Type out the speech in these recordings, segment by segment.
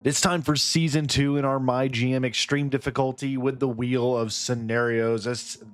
It's time for season 2 in our MyGM extreme difficulty with the wheel of scenarios.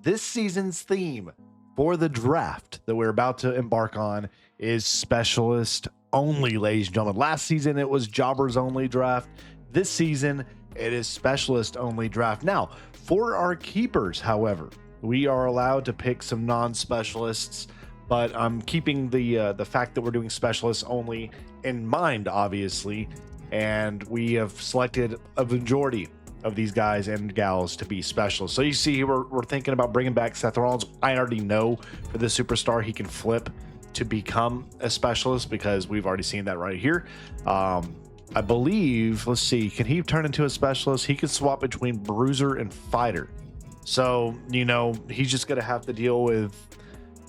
This season's theme for the draft that we're about to embark on is specialist only, ladies and gentlemen. Last season it was jobbers only draft. This season it is specialist only draft. Now, for our keepers, however, we are allowed to pick some non-specialists, but I'm keeping the fact that we're doing specialists only in mind, obviously. And we have selected a majority of these guys and gals to be specialists. So you see we're thinking about bringing back Seth Rollins. I already know for the superstar he can flip to become a specialist because we've already seen that right here. I believe, let's see, can he turn into a specialist? He could swap between bruiser and fighter. So, you know, he's just going to have to deal with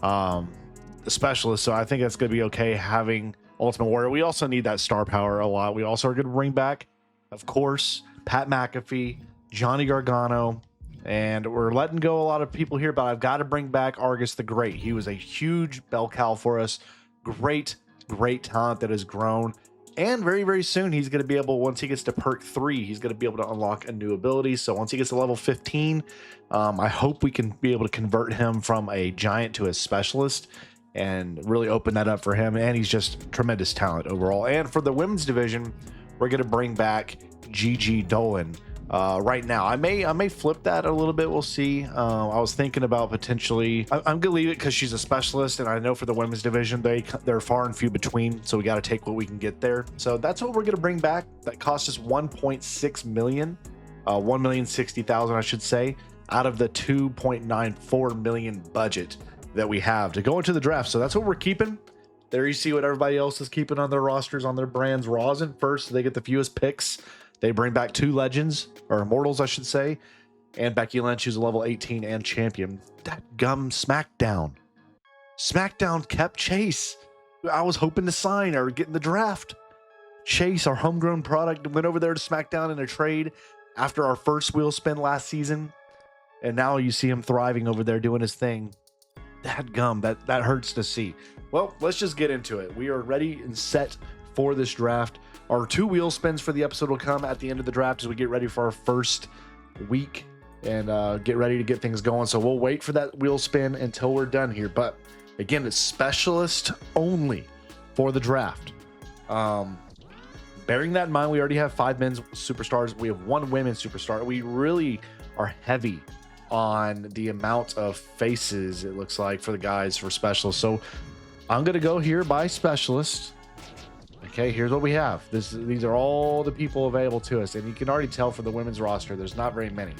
the specialist. So I think that's going to be okay having Ultimate Warrior. We also need that star power a lot. We also are going to bring back, of course, Pat McAfee, Johnny Gargano, and we're letting go a lot of people here, but I've got to bring back Argus the Great. He was a huge bell cow for us. Great talent that has grown. And very, very soon, he's going to be able, once he gets to perk 3, he's going to be able to unlock a new ability. So once he gets to level 15, I hope we can be able to convert him from a giant to a specialist and really open that up for him. And he's just tremendous talent overall. And for the women's division, we're going to bring back Gigi Dolan right now. I may flip that a little bit. We'll see. I was thinking about potentially, I'm gonna leave it because she's a specialist, and I know for the women's division they're far and few between, so we got to take what we can get there. So that's what we're gonna bring back. That cost us 1.6 million, 1,060,000 I should say, out of the 2.94 million budget that we have to go into the draft. So that's what we're keeping. There you see what everybody else is keeping on their rosters, on their brands. Raw's in first, so they get the fewest picks. They bring back 2 legends, or immortals, I should say, and Becky Lynch, who's a level 18 and champion. That gum SmackDown. SmackDown kept Chase. I was hoping to sign or get in the draft. Chase, our homegrown product, went over there to SmackDown in a trade after our first wheel spin last season, and now you see him thriving over there doing his thing. That gum, that hurts to see. Well, let's just get into it. We are ready and set for this draft. Our 2 wheel spins for the episode will come at the end of the draft as we get ready for our first week and get ready to get things going. So we'll wait for that wheel spin until we're done here. But again, it's specialist only for the draft. Bearing that in mind, we already have 5 men's superstars. We have 1 women's superstar. We really are heavy on the amount of faces, it looks like, for the guys for specialists. So I'm going to go here by specialist. Okay, here's what we have. These are all the people available to us, and you can already tell for the women's roster, there's not very many.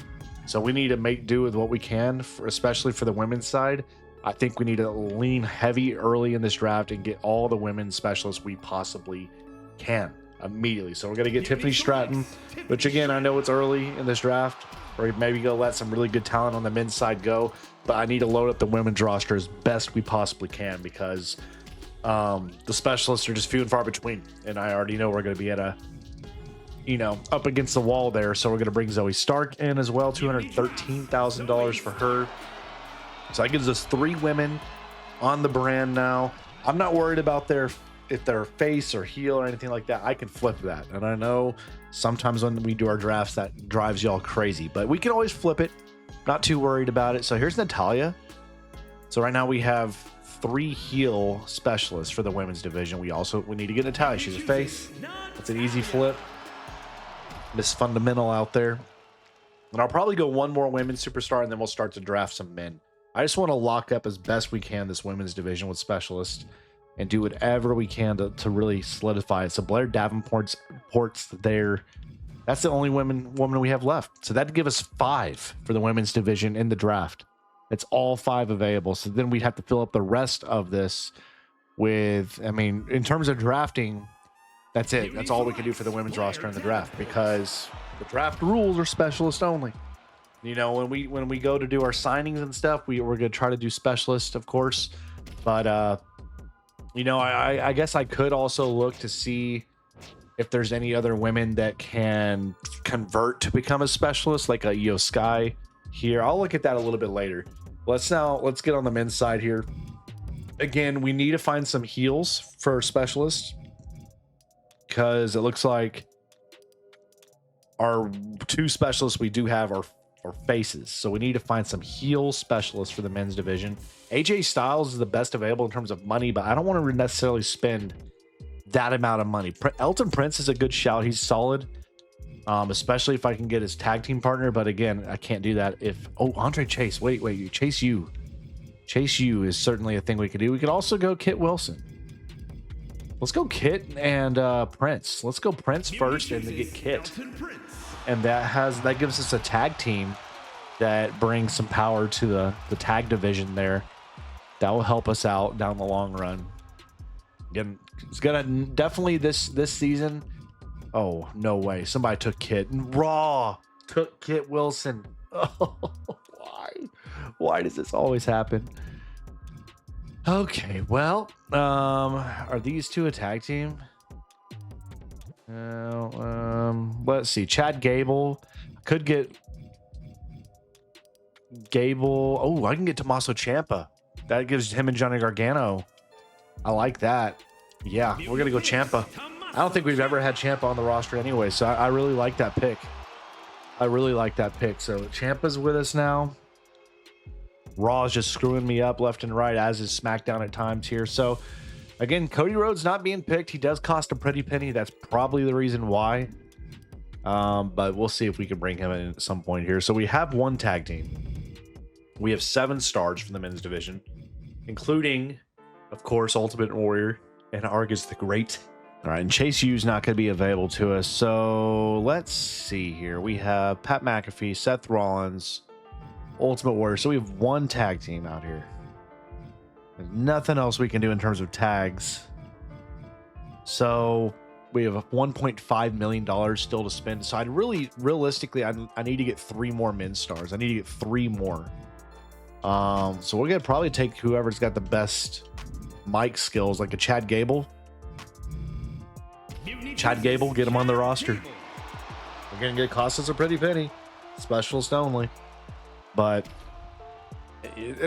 So we need to make do with what we can, especially for the women's side. I think we need to lean heavy early in this draft and get all the women's specialists we possibly can immediately. So we're going to get Tiffany Stratton, which again, I know it's early in this draft, or maybe go let some really good talent on the men's side go, but I need to load up the women's roster as best we possibly can because the specialists are just few and far between, and I already know we're going to be at a, up against the wall there. So we're going to bring Zoe Stark in as well, $213,000 for her. So that gives us 3 women on the brand now. I'm not worried about if they're face or heel or anything like that. I can flip that, and I know sometimes when we do our drafts that drives y'all crazy, but we can always flip it. Not too worried about it. So here's Natalia. So right now we have 3 heel specialists for the women's division. We need to get Natalia. She's a face. That's an easy flip. Miss Fundamental out there. And I'll probably go 1 more women's superstar, and then we'll start to draft some men. I just want to lock up as best we can this women's division with specialists and do whatever we can to really solidify it. So Blair Davenport's there. That's the only woman we have left. So that'd give us 5 for the women's division in the draft. It's all 5 available. So then we'd have to fill up the rest of this with, in terms of drafting, that's it. That's all we can do for the women's roster in the draft because the draft rules are specialist only. When we go to do our signings and stuff, we're going to try to do specialists, of course. But, I guess I could also look to see if there's any other women that can convert to become a specialist, like a Io Sky here. I'll look at that a little bit later. Let's get on the men's side here. Again, we need to find some heels for specialists because it looks like our two specialists we do have are faces. So we need to find some heel specialists for the men's division. AJ Styles is the best available in terms of money, but I don't want to necessarily spend that amount of money. Elton Prince is a good shout. He's solid, especially if I can get his tag team partner. But again, I can't do that if... Oh, Andre Chase. Wait. Chase U. Chase U is certainly a thing we could do. We could also go Kit Wilson. Let's go Kit and Prince. Let's go Prince first and then get Kit. And that gives us a tag team that brings some power to the tag division there. That will help us out down the long run. Again, it's gonna definitely this season. Oh, no way. Somebody took Kit. Raw took Kit Wilson. Oh, why does this always happen? Okay, well, are these two a tag team? Let's see. Chad Gable. Could get Gable. Oh, I can get Tommaso Ciampa. That gives him and Johnny Gargano. I like that. Yeah, we're gonna go Ciampa. I don't think we've ever had Ciampa on the roster anyway, so I really like that pick. So Ciampa's with us now. Raw is just screwing me up left and right, as is SmackDown at times here. So again, Cody Rhodes not being picked. He does cost a pretty penny. That's probably the reason why. But we'll see if we can bring him in at some point here. So we have one tag team. We have 7 stars from the men's division, including, of course, Ultimate Warrior and Argus the Great. All right, and Chase U's not going to be available to us. So let's see here. We have Pat McAfee, Seth Rollins, Ultimate Warrior. So we have one tag team out here. There's nothing else we can do in terms of tags. So we have a $1.5 million still to spend. So realistically, I need to get 3 more men's stars. I need to get 3 more. So we're going to probably take whoever's got the best mic skills, like a Chad Gable. Chad Gable, get him on the roster. We're going to get cost us a pretty penny. Specialist only. And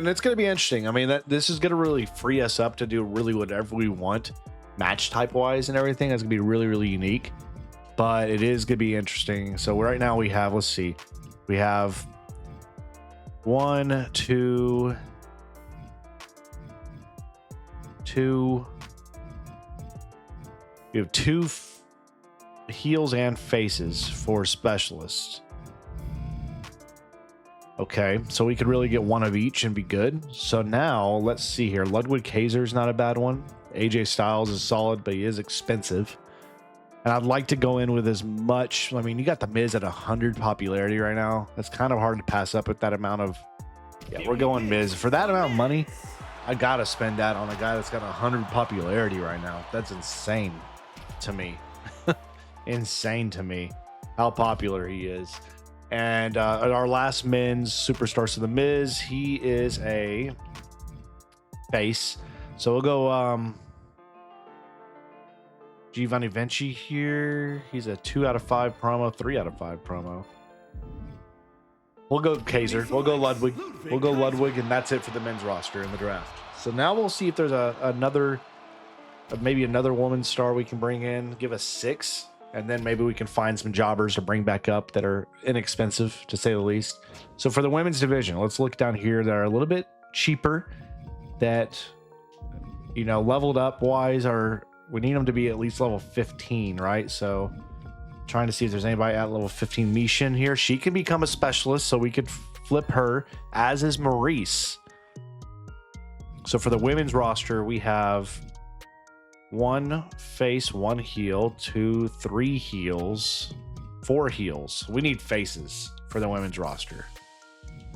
it's going to be interesting. I mean, this is going to really free us up to do really whatever we want, match type wise and everything. That's going to be really, really unique. But it is going to be interesting. So right now we have, let's see, we have 1, 2, we have 2 heels and faces for specialists. Okay, so we could really get 1 of each and be good. So now let's see here. Ludwig Kaiser's not a bad one. AJ Styles is solid, but he is expensive. And I'd like to go in with as much. I mean, you got the Miz at 100 popularity right now. That's kind of hard to pass up with that amount of. Yeah, we're going Miz for that amount of money. I gotta spend that on a guy that's got 100 popularity right now. That's insane to me. Insane to me how popular he is. And our last men's superstar, so the Miz, he is a face. So we'll go Giovanni Vinci here. He's a 2 out of 5 promo, 3 out of 5 promo. We'll go Kaiser. We'll go Ludwig. And that's it for the men's roster in the draft. So now we'll see if there's maybe another woman's star we can bring in. Give us 6. And then maybe we can find some jobbers to bring back up that are inexpensive, to say the least. So for the women's division, let's look down here that are a little bit cheaper, that, you know, leveled up wise we need them to be at least level 15, right? So trying to see if there's anybody at level 15. Mishin here, she can become a specialist, so we could flip her, as is Maurice. So for the women's roster, we have 1 face, 1 heel, 2, 3 heels, 4 heels. We need faces for the women's roster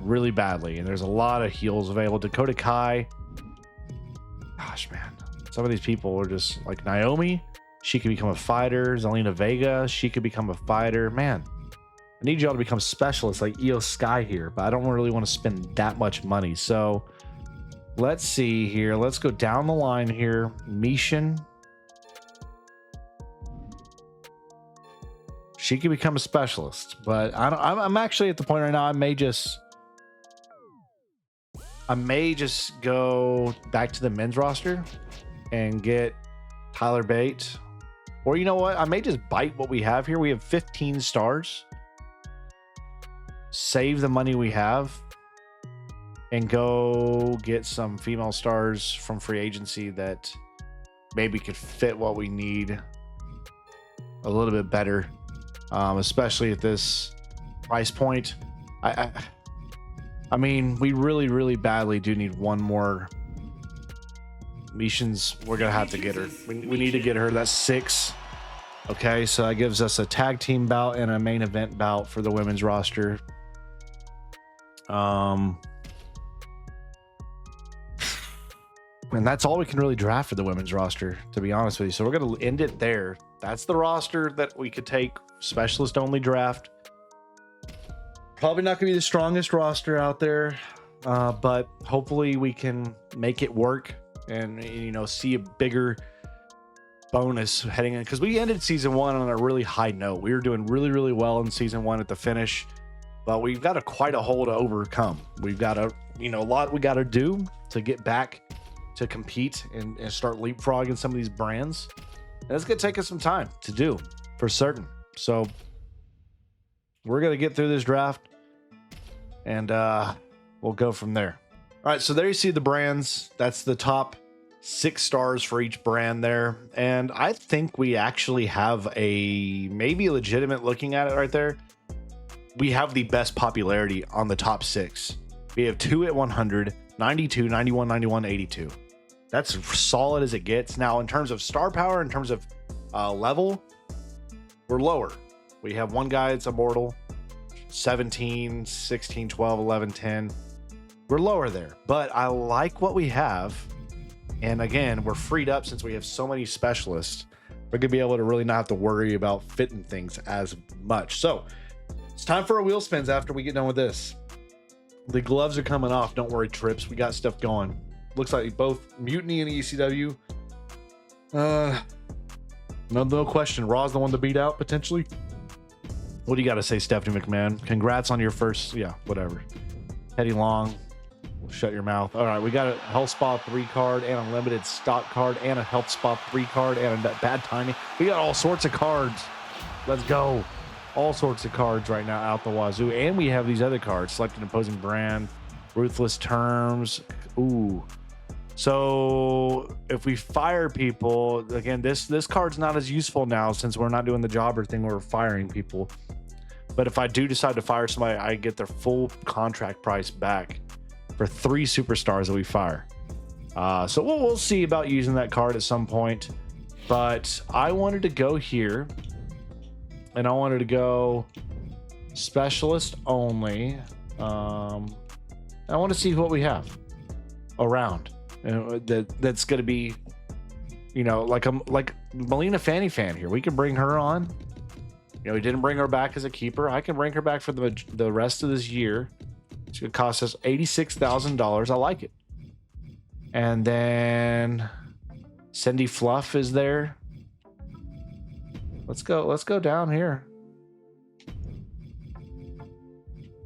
really badly, and there's a lot of heels available. Dakota Kai, gosh, man, some of these people are just like Naomi. She could become a fighter. Zelina Vega, she could become a fighter. Man, I need y'all to become specialists like Io Sky here, but I don't really want to spend that much money. So let's see here. Let's go down the line here. Mishin. She can become a specialist, but I'm actually at the point right now. I may just go back to the men's roster and get Tyler Bate. Or you know what? I may just bite what we have here. We have 15 stars. save the money we have and go get some female stars from free agency that maybe could fit what we need a little bit better, especially at this price point. I mean, we really badly do need one more. Mission's, we're gonna have to get her. We need to get her. That's 6. Okay, so that gives us a tag team bout and a main event bout for the women's roster. And that's all we can really draft for the women's roster, to be honest with you. So we're gonna end it there. That's the roster that we could take. Specialist only draft. Probably not gonna be the strongest roster out there, but hopefully we can make it work and, you know, see a bigger bonus heading in, because we ended season 1 on a really high note. We were doing really well in season 1 at the finish, but we've got quite a hole to overcome. We've got a lot we got to do to get back to compete and start leapfrogging some of these brands. And it's gonna take us some time to do, for certain. So we're gonna get through this draft and we'll go from there. All right, so there you see the brands. That's the top 6 stars for each brand there. And I think we actually have maybe legitimate, looking at it right there, we have the best popularity on the top 6. We have 2 at 100, 92, 91, 91, 82. That's solid as it gets. Now, in terms of star power, in terms of level, we're lower. We have one guy that's immortal, 17, 16, 12, 11, 10. We're lower there, but I like what we have. And again, we're freed up since we have so many specialists. We're gonna be able to really not have to worry about fitting things as much. So it's time for our wheel spins after we get done with this. The gloves are coming off. Don't worry, Trips. We got stuff going. Looks like both Mutiny and ECW. No question. Raw's the one to beat out potentially. What do you got to say, Stephanie McMahon? Congrats on your first, whatever. Teddy Long. Shut your mouth. All right, we got a Health Spa 3 card and a limited stock card and a Health Spa 3 card and a bad timing. We got all sorts of cards. Let's go. All sorts of cards right now out the wazoo. And we have these other cards. Select an opposing brand. Ruthless terms. Ooh. So if we fire people, again, this card's not as useful now since we're not doing the jobber thing where we're firing people. But if I do decide to fire somebody, I get their full contract price back for 3 superstars that we fire. So we'll see about using that card at some point. But I wanted to go here, and I wanted to go specialist only. I want to see what we have around. That's going to be, like Melina Fanny Fan here. We can bring her on. We didn't bring her back as a keeper. I can bring her back for the rest of this year. It's going to cost us $86,000. I like it. And then Cindy Fluff is there. Let's go down here.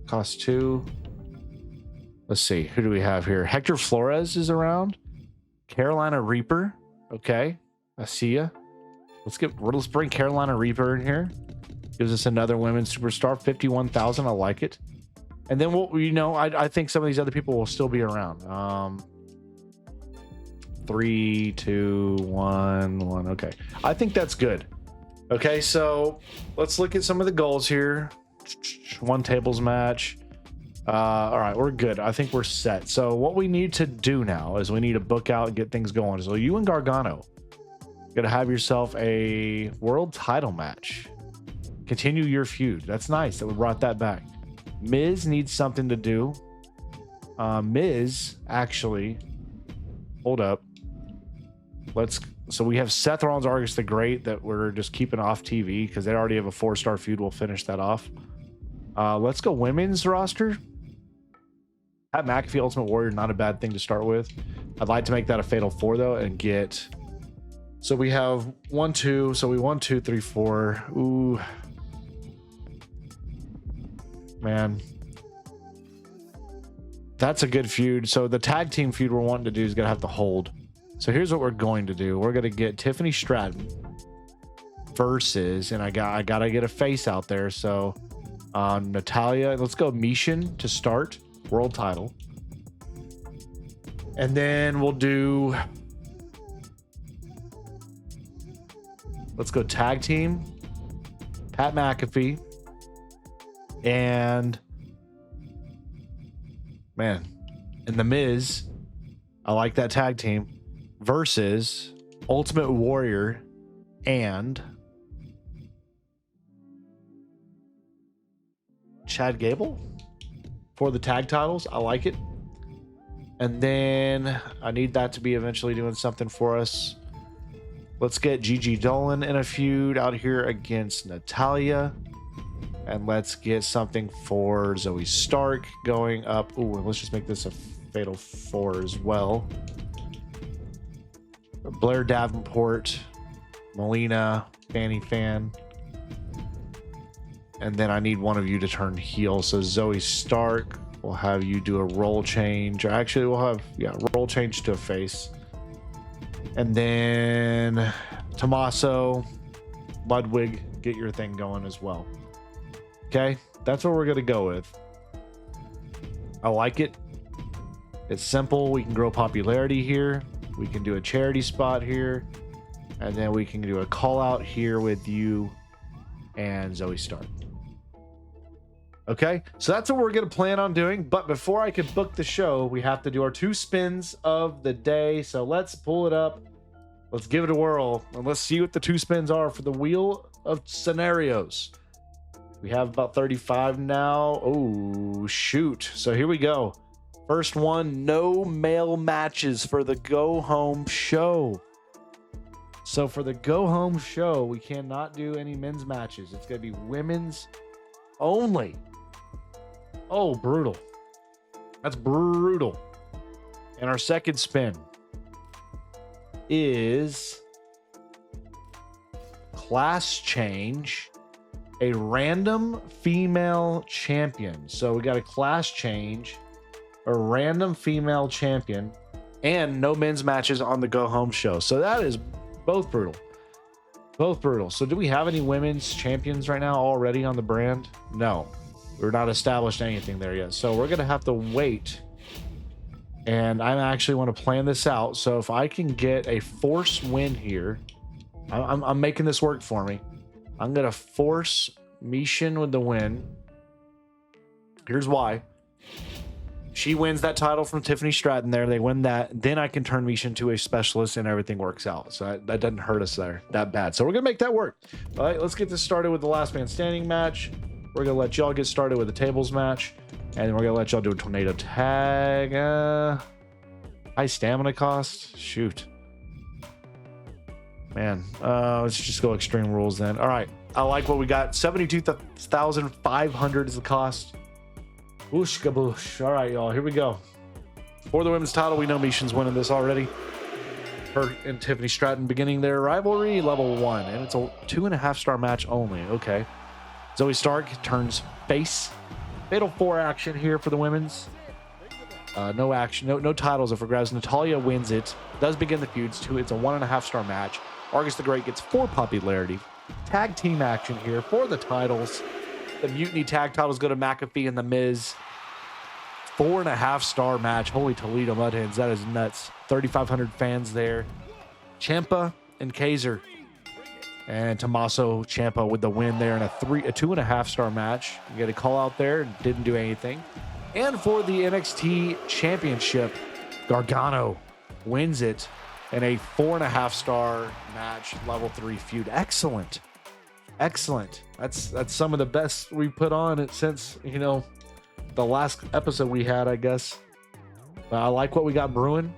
Cost 2. Let's see. Who do we have here? Hector Flores is around. Carolina Reaper. Okay. I see ya. Let's bring Carolina Reaper in here. Gives us another women's superstar. 51,000. I like it. And then I think some of these other people will still be around. 3, 2, 1, 1. Okay. I think that's good. Okay, so let's look at some of the goals here. 1 tables match. All right, we're good. I think we're set. So what we need to do now is we need to book out and get things going. So you and Gargano got to have yourself a world title match. Continue your feud. That's nice that we brought that back. Miz needs something to do. Miz, actually, hold up. So we have Seth Rollins, Argus the Great that we're just keeping off TV because they already have a 4-star feud. We'll finish that off. Let's go women's roster. Pat McAfee, Ultimate Warrior, not a bad thing to start with. I'd like to make that a Fatal 4 though and get. So we have 1, 2. So we 1, 2, 3, 4. Ooh. Man, that's a good feud. So the tag team feud we're wanting to do is gonna have to hold. So here's what we're going to do. We're gonna get Tiffany Stratton versus, and I gotta get a face out there. So Natalia. Let's go Mishin to start world title. And then we'll do, let's go tag team, Pat McAfee. And man, in the Miz, I like that tag team versus Ultimate Warrior and Chad Gable for the tag titles. I like it. And then I need that to be eventually doing something for us. Let's get Gigi Dolan in a feud out here against Natalia. And let's get something for Zoe Stark going up. Ooh, let's just make this a fatal 4 as well. Blair Davenport, Melina, Fanny Fan. And then I need one of you to turn heel. So Zoe Stark, we'll have you do a role change. Or actually, we'll have, role change to a face. And then Tommaso, Ludwig, get your thing going as well. Okay, that's what we're going to go with. I like it. It's simple. We can grow popularity here. We can do a charity spot here. And then we can do a call out here with you and Zoe Stark. Okay, so that's what we're going to plan on doing. But before I can book the show, we have to do our 2 spins of the day. So let's pull it up. Let's give it a whirl. And let's see what the 2 spins are for the Wheel of Scenarios. We have about 35 now. Oh, shoot. So here we go. First one, no male matches for the Go Home Show. So for the Go Home Show, we cannot do any men's matches. It's going to be women's only. Oh, brutal. That's brutal. And our second spin is class change, a random female champion. So we got a class change, a random female champion, and no men's matches on the Go Home Show. So that is both brutal. Both brutal. So do we have any women's champions right now already on the brand? No. We're not established anything there yet. So we're going to have to wait. And I actually want to plan this out. So if I can get a force win here, I'm making this work for me. I'm going to force Mishin with the win. Here's why. She wins that title from Tiffany Stratton there. They win that. Then I can turn Mishin to a specialist and everything works out. So that doesn't hurt us there that bad. So we're going to make that work. All right, let's get this started with the last man standing match. We're going to let y'all get started with the tables match. And then we're going to let y'all do a tornado tag. High stamina cost. Shoot. Man, let's just go extreme rules then. All right. I like what we got. 72,500 is the cost. Whoosh kaboosh. All right, y'all. Here we go. For the women's title, we know Mishin's winning this already. Her and Tiffany Stratton beginning their rivalry, level 1. And it's a 2.5-star match only. Okay. Zoe Stark turns face. Fatal 4 action here for the women's. No action, no titles up for grabs. Natalia wins it. Does begin the feuds too. It's a 1.5-star match. Argus the Great gets 4 popularity. Tag team action here for the titles. The Mutiny tag titles go to McAfee and the Miz. 4.5-star match. Holy Toledo Mudhens, that is nuts. 3,500 fans there. Ciampa and Kaiser. And Tommaso Ciampa with the win there in a 2.5-star match. You get a call out there, didn't do anything. And for the NXT Championship, Gargano wins it in a 4.5-star match, level 3 feud. Excellent. Excellent. That's some of the best we put on it since, the last episode we had, I guess. I like what we got brewing.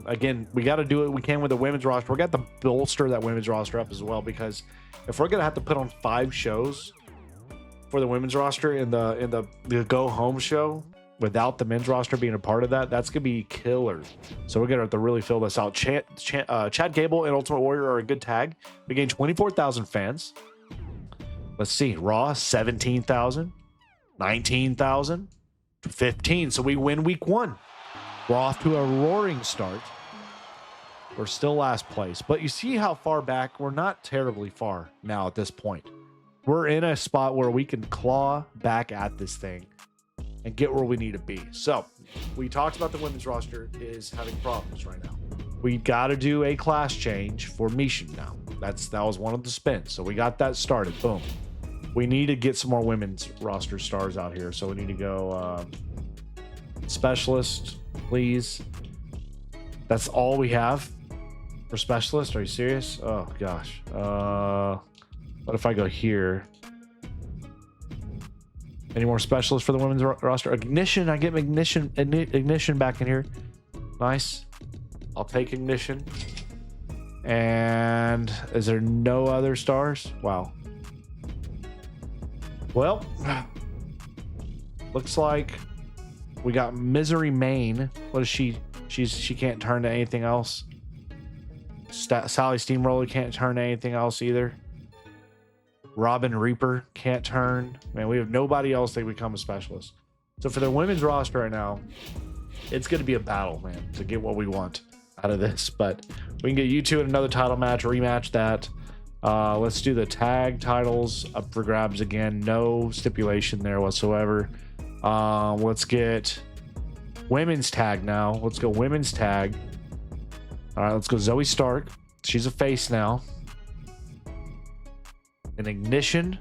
Again, we got to do what we can with the women's roster. We got to bolster that women's roster up as well, because if we're going to have to put on 5 shows for the women's roster in the Go Home Show without the men's roster being a part of that, that's going to be killer. So we're going to have to really fill this out. Chad Gable and Ultimate Warrior are a good tag. We gained 24,000 fans. Let's see. Raw, 17,000, 19,000, 15. So we win week 1. We're off to a roaring start. We're still last place, but you see how far back? We're not terribly far now at this point. we're in a spot where we can claw back at this thing and get where we need to be. So we talked about the women's roster is having problems right now. We got to do a class change for Mishin now. That was one of the spins. So we got that started. Boom. We need to get some more women's roster stars out here. So we need to go specialist, please. That's all we have for specialist. Are you serious? Oh gosh. What if I go here? Any more specialists for the women's roster? Ignition. I get ignition back in here. Nice. I'll take ignition. And is there no other stars? Wow. Well, looks like we got Misery Main. What is she? She can't turn to anything else. Sally Steamroller can't turn to anything else either. Robin Reaper can't turn. Man, we have nobody else that can become a specialist. So for the women's roster right now, it's going to be a battle, man, to get what we want out of this. But we can get you two in another title match, rematch that. Let's do the tag titles up for grabs again. No stipulation there whatsoever. Let's get women's tag now. Let's go women's tag. All right, let's go Zoe Stark. She's a face now. An ignition.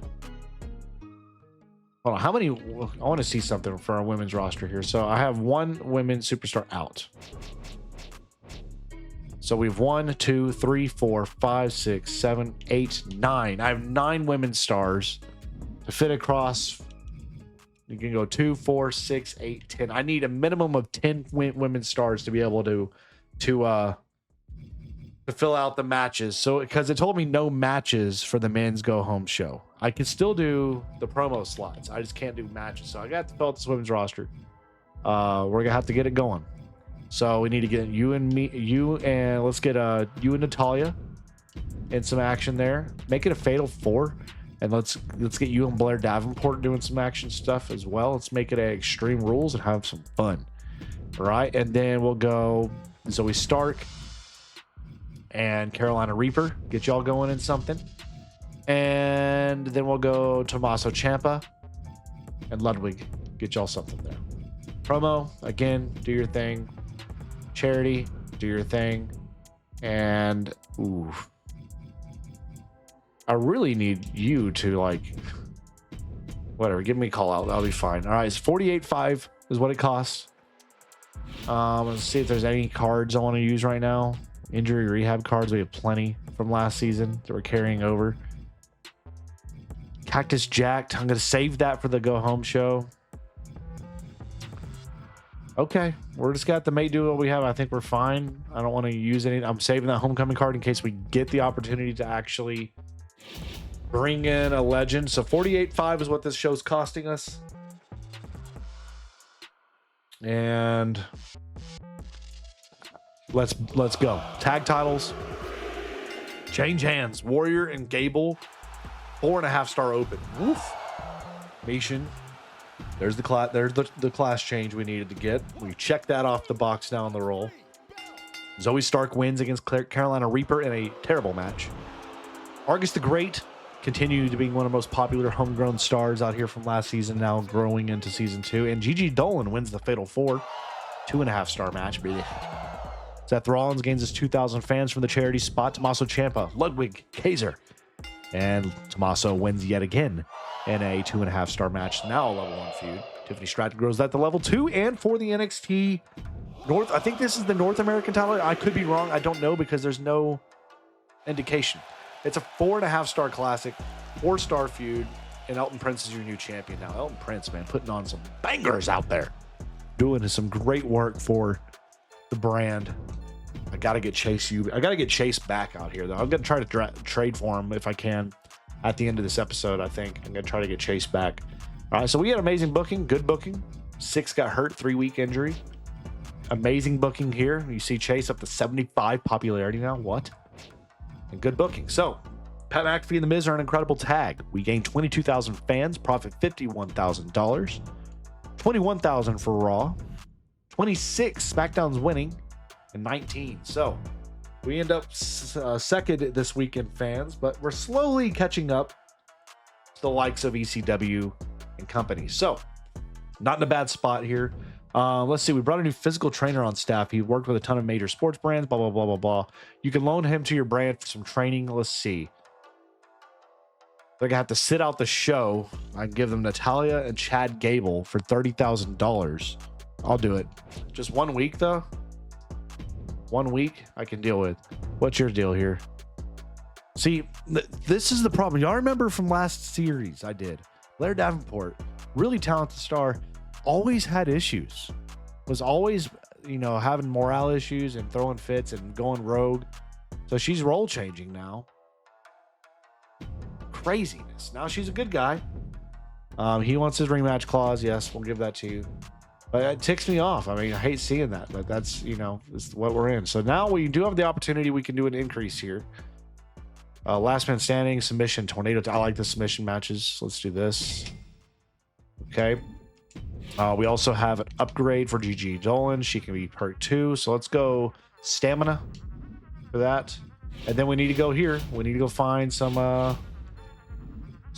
Hold on, how many? I want to see something for our women's roster here. So I have one women's superstar out. So we have 1, 2, 3, 4, 5, 6, 7, 8, 9. I have 9 women's stars to fit across. You can go 2, 4, 6, 8, 10. I need a minimum of 10 women's stars to be able to fill out the matches. So because it told me no matches for the men's go home show, I can still do the promo slots. I just can't do matches. So I got to fill out this women's roster. We're gonna have to get it going. So we need to get you and let's get you and Natalia in some action there. Make it a fatal 4, and let's get you and Blair Davenport doing some action stuff as well. Let's make it a Extreme Rules and have some fun. All right, and then we'll go Zoe Stark and Carolina Reaper, get y'all going in something. And then we'll go Tommaso Ciampa and Ludwig, get y'all something there. Promo, again, do your thing. Charity, do your thing. And ooh, I really need you to whatever, give me a call out. That'll be fine. All right, it's 48.5 is what it costs. Let's see if there's any cards I want to use right now. Injury rehab cards, we have plenty from last season that we're carrying over. Cactus Jacked, I'm gonna save that for the go home show. Okay, we're just got the mate do what we have. I think we're fine. I don't want to use any. I'm saving that homecoming card in case we get the opportunity to actually bring in a legend. So 48.5 is what this show's costing us. And let's go. Tag titles. Change hands. Warrior and Gable. 4.5 star open. Woof. Mishin. There's the class change we needed to get. We checked that off the box now on the roll. Zoe Stark wins against Carolina Reaper in a terrible match. Argus the Great continued to be one of the most popular homegrown stars out here from last season, now growing into season 2. And Gigi Dolan wins the Fatal 4. 2.5 star match. Seth Rollins gains his 2,000 fans from the charity spot. Tommaso Ciampa, Ludwig, Kaiser. And Tommaso wins yet again in a 2.5 star match. Now a level 1 feud. Tiffany Stratton grows that to level 2. And for the NXT North, I think this is the North American title. I could be wrong. I don't know because there's no indication. It's a 4.5 star classic, 4-star feud, and Elton Prince is your new champion now. Elton Prince, man, putting on some bangers out there. Doing some great work for the brand. I got to get Chase back out here, though. I'm going to try to trade for him if I can at the end of this episode, I think. I'm going to try to get Chase back. All right, so we had amazing booking, good booking. 6 got hurt, 3-week injury. Amazing booking here. You see Chase up to 75 popularity now. What? And good booking. So, Pat McAfee and The Miz are an incredible tag. We gained 22,000 fans, profit $51,000. 21,000 for Raw. 26 SmackDown's winning. And 19. So, we end up second this week in fans, but we're slowly catching up the likes of ECW and company. So not in a bad spot here. Let's see. We brought a new physical trainer on staff. He worked with a ton of major sports brands, blah, blah, blah, blah, blah. You can loan him to your brand for some training. Let's see. They're going to have to sit out the show. I can give them Natalia and Chad Gable for $30,000. I'll do it. Just 1 week, though. 1 week I can deal with. What's your deal here? See, this is the problem. Y'all remember from last series I did. Blair Davenport, really talented star, always had issues. Was always, you know, having morale issues and throwing fits and going rogue. So she's role changing now. Craziness. Now she's a good guy. He wants his rematch clause. Yes, we'll give that to you. But it ticks me off. I mean, I hate seeing that, but that's, you know, it's what we're in. So now we do have the opportunity. We can do an increase here. Last man standing, submission, tornado. I like the submission matches. Let's do this. Okay. We also have an upgrade for Gigi Dolan. She can be perk 2. So let's go stamina for that. And then we need to go here. We need to go find some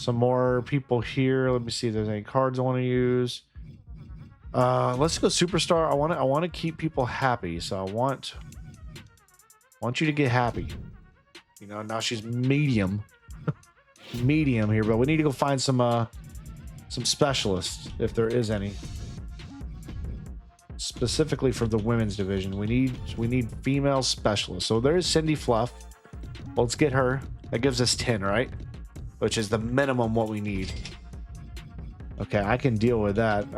more people here. Let me see if there's any cards I want to use. Let's go superstar. I want to keep people happy. So I want you to get happy. You know, now she's medium here, but we need to go find some specialists if there is any. Specifically for the women's division, we need female specialists. So there is Cindy Fluff. Let's get her. That gives us 10, right? Which is the minimum what we need. Okay, I can deal with that.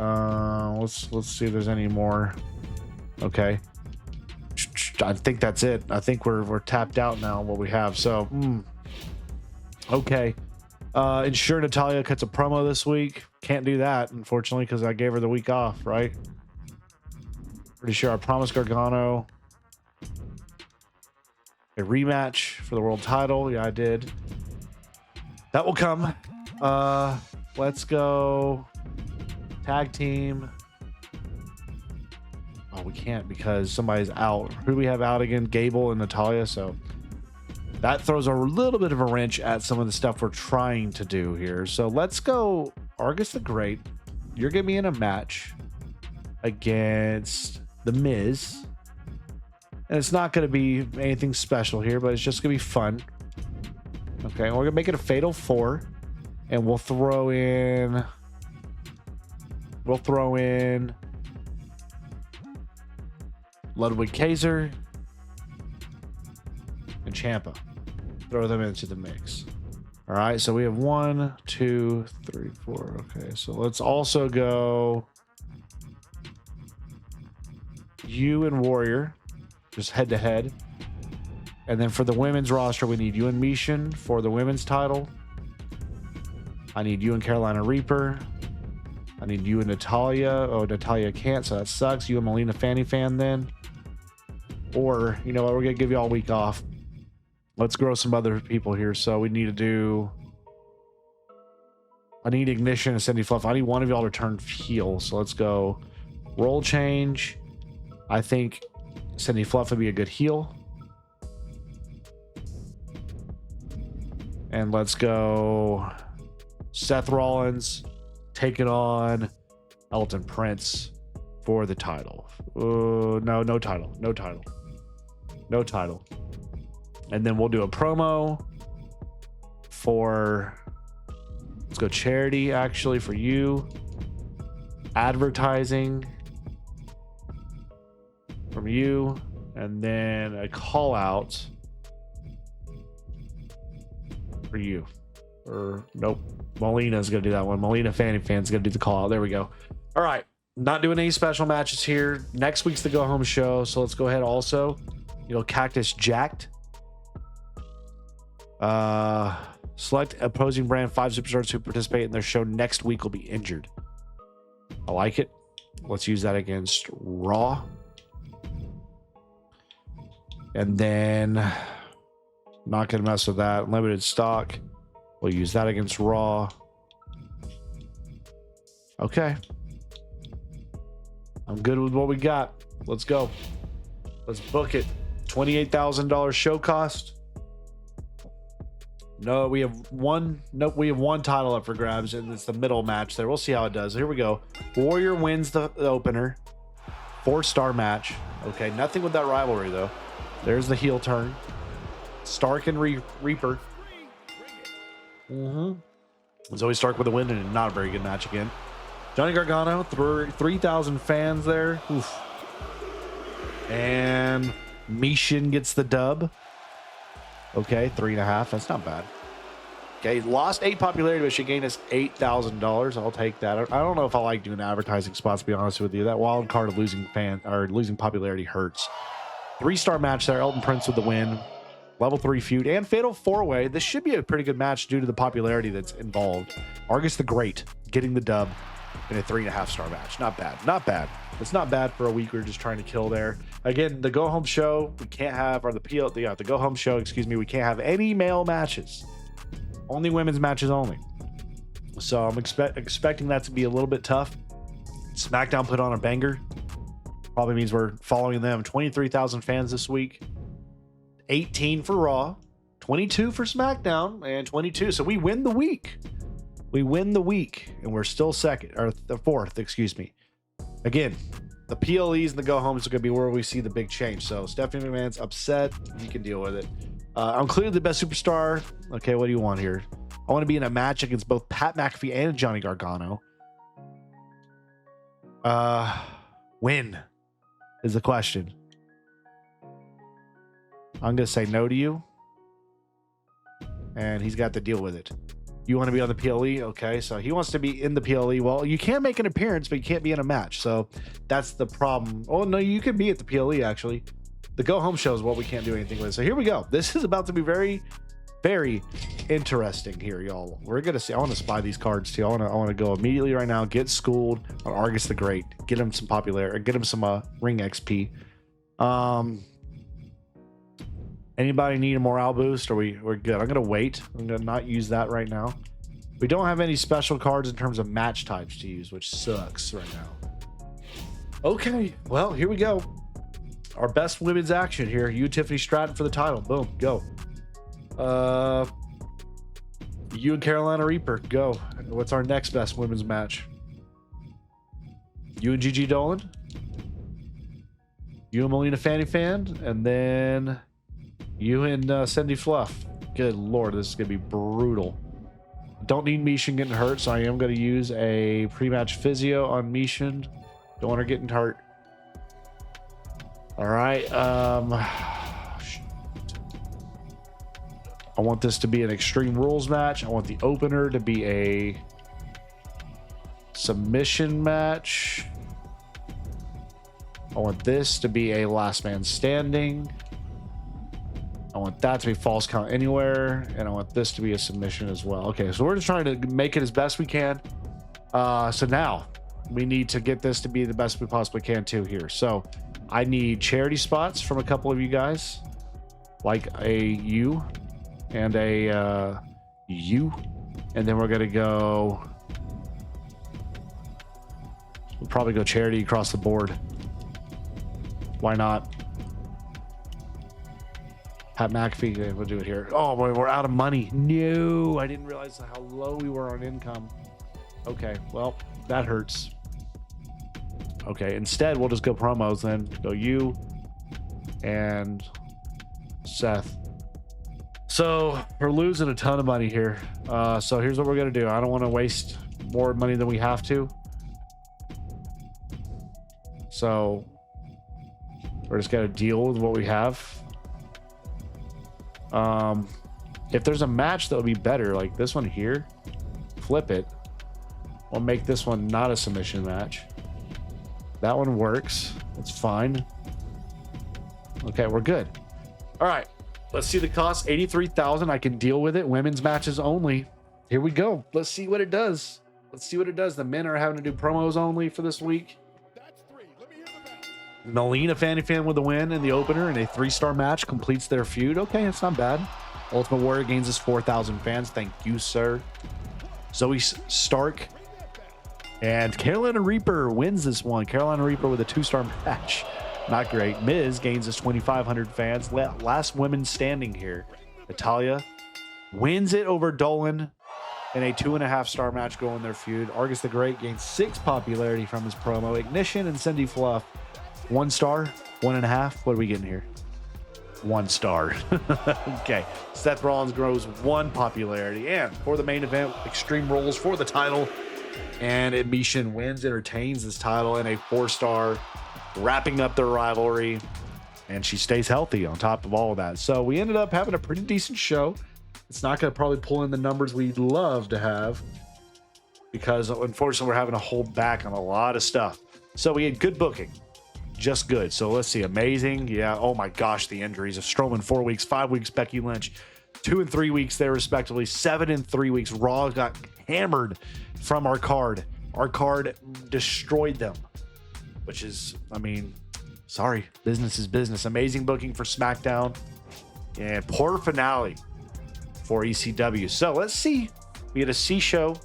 Let's see if there's any more. Okay. I think that's it. I think we're tapped out now on what we have. So, okay. Ensure Natalia cuts a promo this week. Can't do that, unfortunately, because I gave her the week off, right? Pretty sure I promised Gargano a rematch for the world title. Yeah, I did. That will come. Let's go tag team. Oh, we can't because somebody's out. Who do we have out again? Gable and Natalia. So that throws a little bit of a wrench at some of the stuff we're trying to do here. So let's go Argus the Great. You're going to be in a match against The Miz. And it's not going to be anything special here, but it's just going to be fun. Okay, we're going to make it a Fatal 4. And we'll throw in Ludwig Kaiser and Ciampa. Throw them into the mix. All right, so we have 1, 2, 3, 4. Okay, so let's also go you and Warrior, just head to head. And then for the women's roster, we need you and Mishin for the women's title. I need you and Carolina Reaper. I need you and Natalia. Oh, Natalia can't, so that sucks. You and Melina Fanny Fan then. Or, you know what, we're going to give you all week off. Let's grow some other people here. So we need to do... I need Ignition and Cindy Fluff. I need one of y'all to turn heel. So let's go role change. I think Cindy Fluff would be a good heel. And let's go Seth Rollins taking on Elton Prince for the title. No title. And then we'll do a promo for, let's go charity actually for you. Advertising from you. And then a call out for you. Or nope. Molina's going to do that one. Melina Fanny Fan's going to do the call out. There we go. All right. Not doing any special matches here. Next week's the go home show. So let's go ahead also. You know, Cactus Jacked. Select opposing brand 5 superstars who participate in their show next week will be injured. I like it. Let's use that against Raw. And then not going to mess with that. Limited stock. We'll use that against Raw. Okay. I'm good with what we got. Let's go. Let's book it. $28,000 show cost. No, we have one. Nope, we have one title up for grabs, and it's the middle match there. We'll see how it does. Here we go. Warrior wins the opener. 4-star match. Okay, nothing with that rivalry though. There's the heel turn. Stark and Reaper. Zoe Stark with a win and not a very good match again. Johnny Gargano, 3,000 fans there. Oof. And Mishin gets the dub. Okay, 3.5. That's not bad. Okay, lost 8 popularity, but she gained us $8,000. I'll take that. I don't know if I like doing advertising spots, to be honest with you. That wild card of losing popularity hurts. 3-star match there. Elton Prince with the win. Level 3 feud and fatal 4-way. This should be a pretty good match due to the popularity that's involved. Argus the Great getting the dub in a 3.5-star match. Not bad. Not bad. It's not bad for a week we're just trying to kill there. Again, the go home show we can't have, or the go home show, excuse me, we can't have any male matches. Only women's matches only. So I'm expecting that to be a little bit tough. SmackDown put on a banger. Probably means we're following them. 23,000 fans this week. 18 for Raw, 22 for SmackDown, and 22. So we win the week. We win the week, and we're still second, or the fourth, excuse me. Again, the PLEs and the go homes are going to be where we see the big change. So Stephanie McMahon's upset. You can deal with it. I'm clearly the best superstar. Okay, what do you want here? I want to be in a match against both Pat McAfee and Johnny Gargano. Win is the question. I'm going to say no to you. And he's got to deal with it. You want to be on the PLE? Okay, so he wants to be in the PLE. Well, you can't make an appearance, but you can't be in a match. So that's the problem. Oh, no, you can be at the PLE, actually. The go-home show is what we can't do anything with. So here we go. This is about to be very, very interesting here, y'all. We're going to see. I want to spy these cards, too. I want to go immediately right now, get schooled on Argus the Great, get him some popularity, get him some ring XP. Anybody need a morale boost? Or we're good? I'm gonna wait. I'm gonna not use that right now. We don't have any special cards in terms of match types to use, which sucks right now. Okay, well, here we go. Our best women's action here. You, Tiffany Stratton, for the title. Boom, go. You and Carolina Reaper, go. What's our next best women's match? You and Gigi Dolan. You and Melina Fanny Fan, and then you and Cindy Fluff. Good Lord, this is going to be brutal. Don't need Mishin getting hurt, so I am going to use a pre-match physio on Mishin. Don't want her getting hurt. All right. I want this to be an Extreme Rules match. I want the opener to be a submission match. I want this to be a last man standing. I want that to be false count anywhere, and I want this to be a submission as well. Okay, so we're just trying to make it as best we can. So now we need to get this to be the best we possibly can too here. So I need charity spots from a couple of you guys, like a U and a U, and then we're gonna go. We'll probably go charity across the board. Why not? Pat McAfee, we'll do it here. Oh boy, we're out of money. No, I didn't realize how low we were on income. Okay, well, that hurts. Okay, instead, we'll just go promos then. Go you and Seth. So we're losing a ton of money here. So here's what we're gonna do. I don't want to waste more money than we have to. So we're just gonna deal with what we have. If there's a match that would be better, like this one here, flip it. We'll make this one not a submission match. That one works. It's fine. Okay, we're good. All right, let's see the cost. 83,000. I can deal with it. Women's matches only. Here we go. Let's see what it does. Let's see what it does. The men are having to do promos only for this week. Melina Fanny Fan with a win in the opener, and a 3-star match completes their feud. Okay, that's not bad. Ultimate Warrior gains us 4,000 fans. Thank you, sir. Zoe Stark and Carolina Reaper wins this one. Carolina Reaper with a 2-star match. Not great. Miz gains us 2,500 fans. Last women standing here. Natalia wins it over Dolan in a 2.5-star match going their feud. Argus the Great gains 6 popularity from his promo. Ignition and Cindy Fluff, 1 star, 1.5. What are we getting here? 1 star. Okay. Seth Rollins grows 1 popularity. And for the main event, Extreme Rules for the title. And Admission wins and retains this title in a 4-star, wrapping up their rivalry. And she stays healthy on top of all of that. So we ended up having a pretty decent show. It's not going to probably pull in the numbers we'd love to have, because unfortunately we're having to hold back on a lot of stuff. So we had good booking. Just good. So let's see. Amazing. Yeah. Oh my gosh. The injuries of Strowman 4 weeks, 5 weeks, Becky Lynch 2 and 3 weeks there respectively, 7 and 3 weeks. Raw got hammered from our card. Our card destroyed them, which is, I mean, sorry, business is business. Amazing booking for SmackDown and poor finale for ECW. So let's see. We had a C show,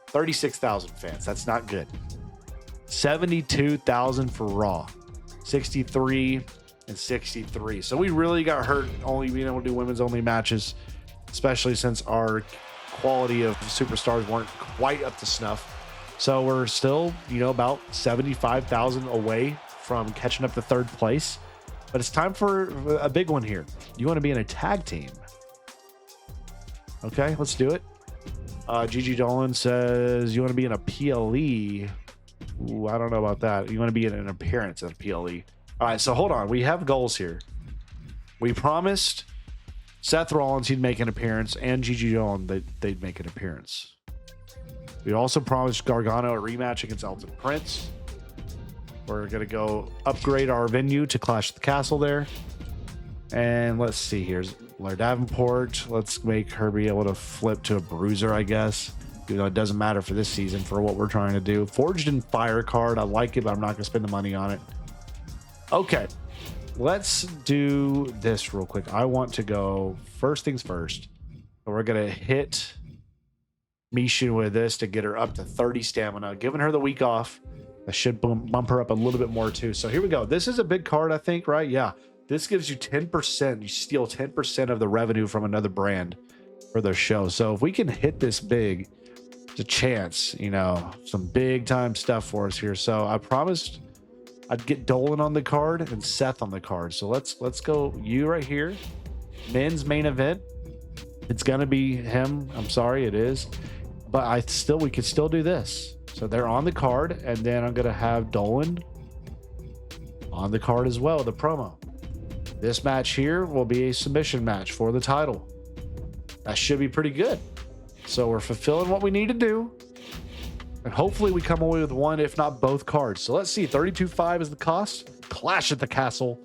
36,000 fans. That's not good. 72,000 for Raw. 63 and 63. So we really got hurt only being able to do women's only matches, especially since our quality of superstars weren't quite up to snuff. So we're still, about 75,000 away from catching up to 3rd place. But it's time for a big one here. You want to be in a tag team? Okay, let's do it. Gigi Dolan says you want to be in a PLE. Ooh, I don't know about that. You want to be in an appearance at a PLE. All right, so hold on. We have goals here. We promised Seth Rollins he'd make an appearance, and Gigi Dolan they'd make an appearance. We also promised Gargano a rematch against Elton Prince. We're going to go upgrade our venue to Clash at the Castle there. And let's see. Here's Blair Davenport. Let's make her be able to flip to a bruiser, I guess. Even though it doesn't matter for this season for what we're trying to do. Forged in Fire card. I like it, but I'm not going to spend the money on it. Okay. Let's do this real quick. I want to go first things first. We're going to hit Mishu with this to get her up to 30 stamina. Giving her the week off. That should bump her up a little bit more too. So here we go. This is a big card, I think, right? Yeah. This gives you 10%. You steal 10% of the revenue from another brand for their show. So if we can hit this big, it's a chance, some big time stuff for us here. So I promised I'd get Dolan on the card and Seth on the card. So let's go you right here. Men's main event. It's gonna be him. I'm sorry, it is. But we could still do this. So they're on the card, and then I'm gonna have Dolan on the card as well, the promo. This match here will be a submission match for the title. That should be pretty good. So we're fulfilling what we need to do. And hopefully we come away with one, if not both cards. So let's see. 32.5 is the cost. Clash at the Castle.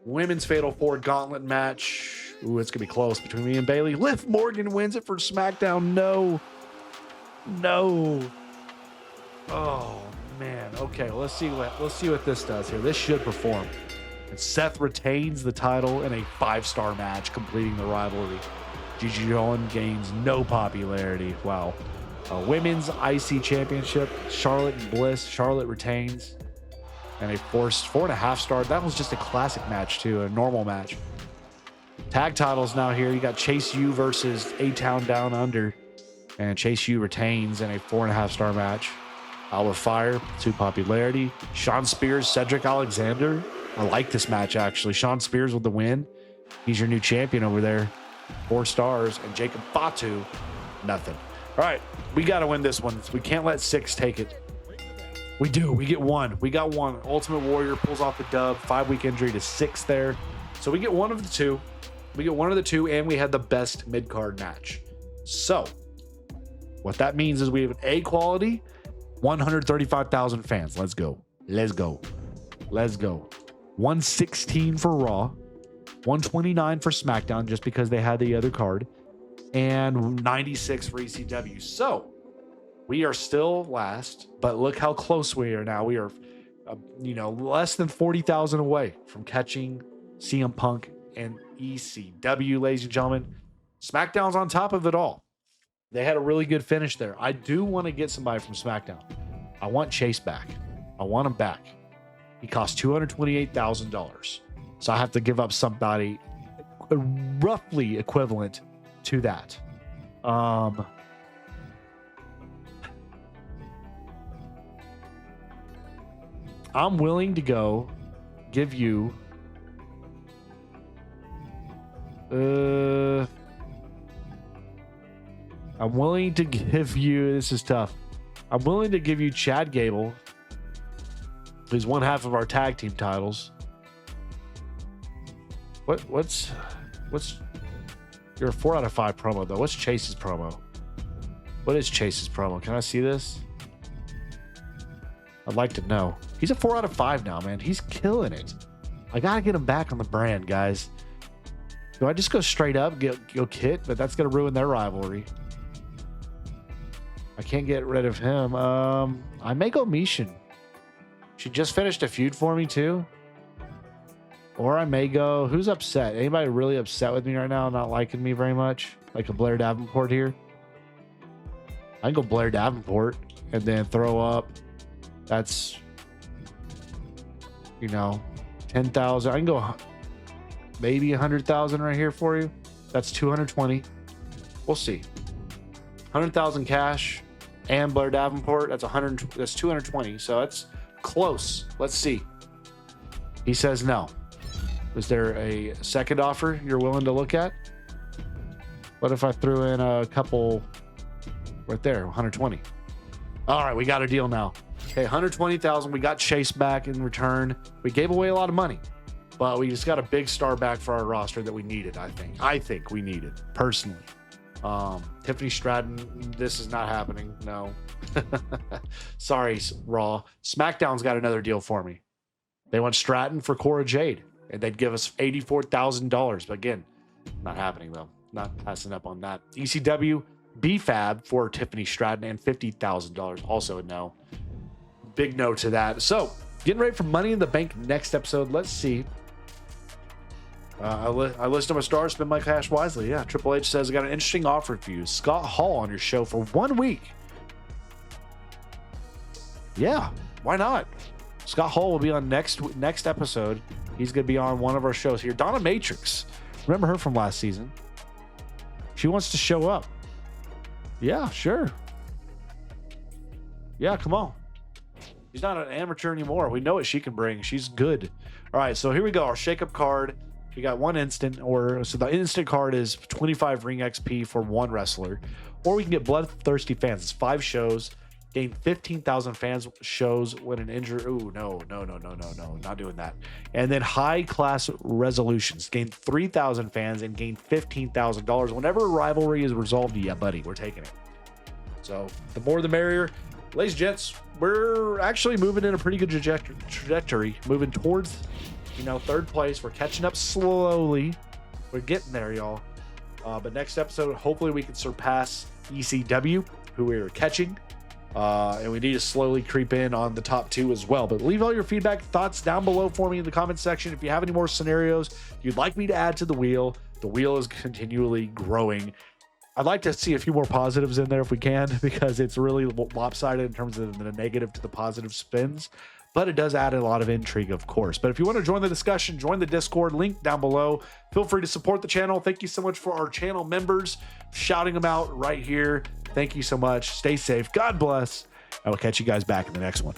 Women's Fatal 4 Gauntlet match. Ooh, it's going to be close between me and Bailey. Liv Morgan wins it for SmackDown. No. Oh, man. Okay, let's see what this does here. This should perform. And Seth retains the title in a 5-star match, completing the rivalry. Gigi Dolan gains no popularity. Wow. Women's IC Championship, Charlotte and Bliss. Charlotte retains. And a 4.5-star. That was just a classic match, too, a normal match. Tag titles now here. You got Chase U versus A-Town Down Under. And Chase U retains in a 4.5-star match. Alba Fire, 2 popularity. Sean Spears, Cedric Alexander. I like this match, actually. Sean Spears with the win. He's your new champion over there. 4 stars. And Jacob Fatu, nothing. All right, we got to win this one. We can't let 6 take it. We do. We get 1. We got 1. Ultimate Warrior pulls off the dub. 5-week injury to 6 there. So we get 1 of the 2. We get 1 of the 2, and we had the best mid-card match. So what that means is we have an A quality, 135,000 fans. Let's go. 116 for Raw, 129 for SmackDown, just because they had the other card, and 96 for ECW. So we are still last, but look how close we are now. We are, less than 40,000 away from catching CM Punk and ECW, ladies and gentlemen. SmackDown's on top of it all. They had a really good finish there. I do want to get somebody from SmackDown. I want Chase back. I want him back. He costs $228,000. So I have to give up somebody roughly equivalent to that. I'm willing to go give you I'm willing to give you, this is tough. I'm willing to give you Chad Gable, who's one half of our tag team titles. What's you're a 4 out of 5 promo though. What's Chase's promo? What is Chase's promo? Can I see this? I'd like to know. He's a 4 out of 5 now, man. He's killing it. I gotta get him back on the brand, guys. Do I just go straight up, go Kit? But that's gonna ruin their rivalry. I can't get rid of him. I may go Mishin. She just finished a feud for me too. Or I may go, who's upset? Anybody really upset with me right now, not liking me very much? Like a Blair Davenport here? I can go Blair Davenport and then throw up. That's, you know, 10,000. I can go maybe 100,000 right here for you. That's 220. We'll see. 100,000 cash and Blair Davenport. That's 100. That's 220. So that's close. Let's see. He says no. Is there a second offer you're willing to look at? What if I threw in a couple right there, 120? All right, we got a deal now. Okay, 120,000. We got Chase back in return. We gave away a lot of money, but we just got a big star back for our roster that we needed. I think we needed personally. Tiffany Stratton, this is not happening. No. Sorry, Raw. SmackDown's got another deal for me. They want Stratton for Cora Jade, and they'd give us $84,000. But again, not happening though. Not passing up on that. ECW, BFAB for Tiffany Stratton and $50,000. Also a no. Big no to that. So getting ready for Money in the Bank next episode. Let's see. I listed my stars, spend my cash wisely. Yeah, Triple H says I got an interesting offer for you. Scott Hall on your show for 1 week. Yeah, why not? Scott Hall will be on next episode. He's going to be on one of our shows here. Donna Matrix. Remember her from last season? She wants to show up. Yeah, sure. Yeah, come on. She's not an amateur anymore. We know what she can bring. She's good. All right, so here we go. Our shake-up card. We got one instant, so the instant card is 25 ring XP for one wrestler, or we can get bloodthirsty fans. It's 5 shows, gain 15,000 fans shows when an injury. Ooh, no, not doing that. And then high class resolutions, gain 3,000 fans and gain $15,000 whenever a rivalry is resolved. Yeah, buddy, we're taking it. So the more the merrier. Ladies and gents, we're actually moving in a pretty good trajectory, moving towards, third place. We're catching up slowly. We're getting there, y'all. But next episode, hopefully we can surpass ECW, who we were catching. And we need to slowly creep in on the top 2 as well. But leave all your feedback, thoughts down below for me in the comment section. If you have any more scenarios you'd like me to add to the wheel is continually growing. I'd like to see a few more positives in there if we can, because it's really lopsided in terms of the negative to the positive spins. But it does add a lot of intrigue, of course. But if you want to join the discussion, join the Discord, link down below. Feel free to support the channel. Thank you so much for our channel members, shouting them out right here. Thank you so much. Stay safe. God bless. I will catch you guys back in the next one.